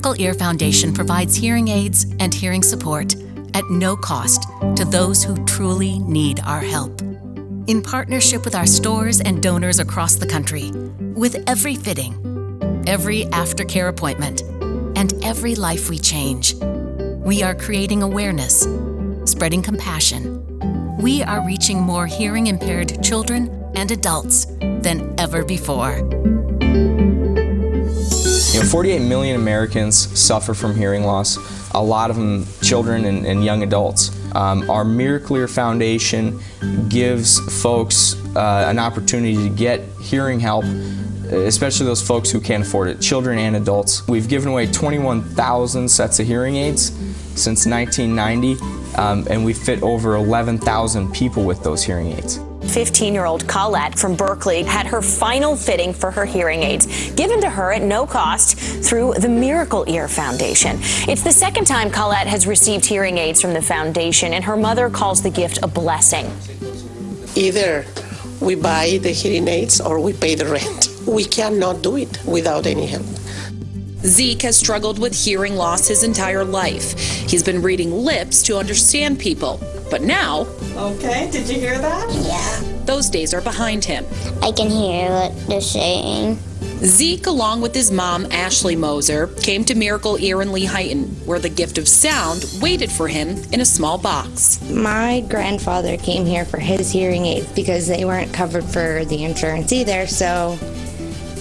Miracle Ear Foundation provides hearing aids and hearing support at no cost to those who truly need our help. In partnership with our stores and donors across the country, with every fitting, every aftercare appointment, and every life we change, we are creating awareness, spreading compassion. We are reaching more hearing-impaired children and adults than ever before. 48 million Americans suffer from hearing loss, a lot of them children and young adults. Our Miracle Ear Foundation gives folks an opportunity to get hearing help, especially those folks who can't afford it, children and adults. We've given away 21,000 sets of hearing aids since 1990, and we fit over 11,000 people with those hearing aids. 15-year-old Colette from Berkeley had her final fitting for her hearing aids given to her at no cost through the Miracle Ear Foundation. It's the second time Colette has received hearing aids from the foundation, and her mother calls the gift a blessing. Either we buy the hearing aids or we pay the rent. We cannot do it without any help. Zeke has struggled with hearing loss his entire life. He's been reading lips to understand people, but now... Okay, did you hear that? Yeah. Those days are behind him. I can hear what they're saying. Zeke, along with his mom, Ashley Moser, came to Miracle Ear in Lehighton, where the gift of sound waited for him in a small box. My grandfather came here for his hearing aids because they weren't covered for the insurance either, so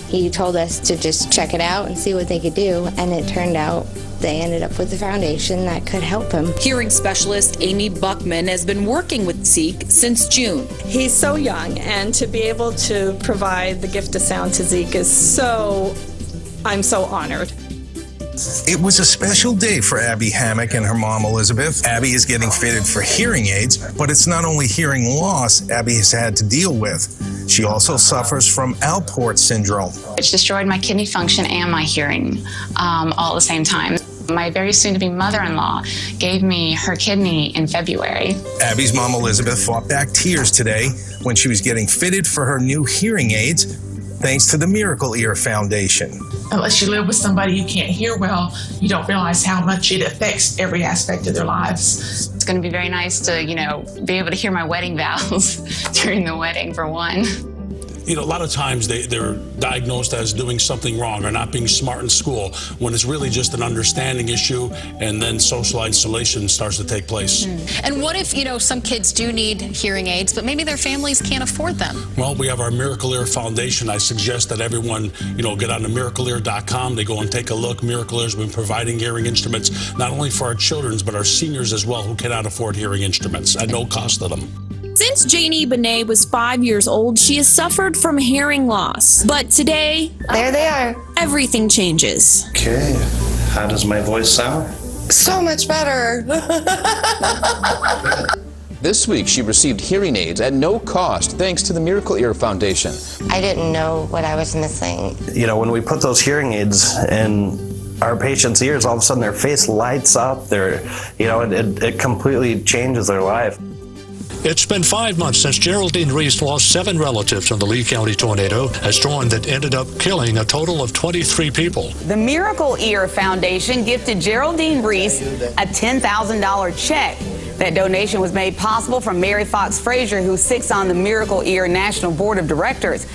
he told us to just check it out and see what they could do, and it turned out they ended up with a foundation that could help him. Hearing specialist Amy Buckman has been working with Zeke since June. He's so young, and to be able to provide the gift of sound to Zeke is I'm so honored. It was a special day for Abby Hammock and her mom, Elizabeth. Abby is getting fitted for hearing aids, but it's not only hearing loss Abby has had to deal with. She also suffers from Alport syndrome. It's destroyed my kidney function and my hearing all at the same time. My very soon-to-be mother-in-law gave me her kidney in February. Abby's mom, Elizabeth, fought back tears today when she was getting fitted for her new hearing aids, thanks to the Miracle Ear Foundation. Unless you live with somebody who can't hear well, you don't realize how much it affects every aspect of their lives. It's going to be very nice to, be able to hear my wedding vows during the wedding, for one. A lot of times they're diagnosed as doing something wrong or not being smart in school, when it's really just an understanding issue, and then social isolation starts to take place. And what if, some kids do need hearing aids, but maybe their families can't afford them? Well, we have our Miracle Ear Foundation. I suggest that everyone, get on to miracleear.com. They go and take a look. Miracle Ear has been providing hearing instruments, not only for our children, but our seniors as well, who cannot afford hearing instruments at no cost to them. Since Janie Benet was 5 years old, she has suffered from hearing loss. But today, there they are. Everything changes. Okay, how does my voice sound? So much better. This week, she received hearing aids at no cost thanks to the Miracle Ear Foundation. I didn't know what I was missing. When we put those hearing aids in our patients' ears, all of a sudden their face lights up. It completely changes their life. It's been 5 months since Geraldine Reese lost 7 relatives in the Lee County tornado, a storm that ended up killing a total of 23 people. The Miracle Ear Foundation gifted Geraldine Reese a $10,000 check. That donation was made possible from Mary Fox Frazier, who sits on the Miracle Ear National Board of Directors.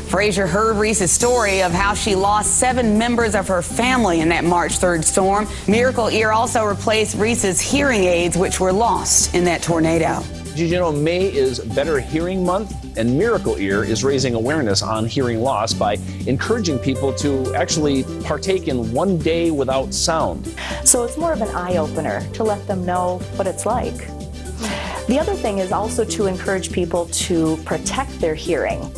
Frazier heard Reese's story of how she lost 7 members of her family in that March 3rd storm. Miracle Ear also replaced Reese's hearing aids, which were lost in that tornado. Did you know May is Better Hearing Month, and Miracle Ear is raising awareness on hearing loss by encouraging people to actually partake in 1 day without sound. So it's more of an eye-opener to let them know what it's like. The other thing is also to encourage people to protect their hearing.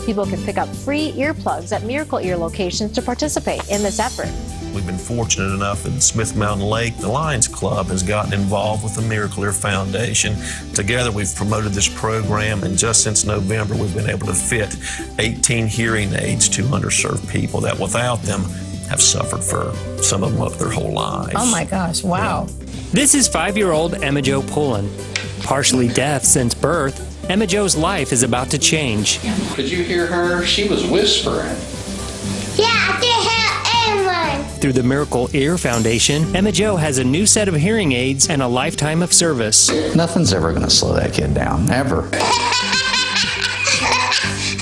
People can pick up free earplugs at Miracle Ear locations to participate in this effort. We've been fortunate enough in Smith Mountain Lake, the Lions Club has gotten involved with the Miracle Ear Foundation. Together we've promoted this program, and just since November we've been able to fit 18 hearing aids to underserved people that without them have suffered for some of them up their whole lives. Oh my gosh, wow. Yeah. This is 5-year-old Emma Jo Pullen. Partially deaf since birth, Emma Jo's life is about to change. Could you hear her? She was whispering. Yeah, I can hear everyone. Through the Miracle Ear Foundation, Emma Jo has a new set of hearing aids and a lifetime of service. Nothing's ever going to slow that kid down, ever.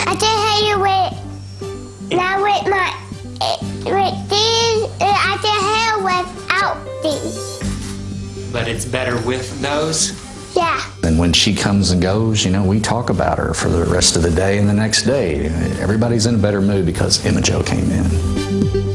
I can hear you with now with these. I can hear without these. But it's better with those? Yeah. And when she comes and goes, you know, we talk about her for the rest of the day and the next day. Everybody's in a better mood because Emma Jo came in.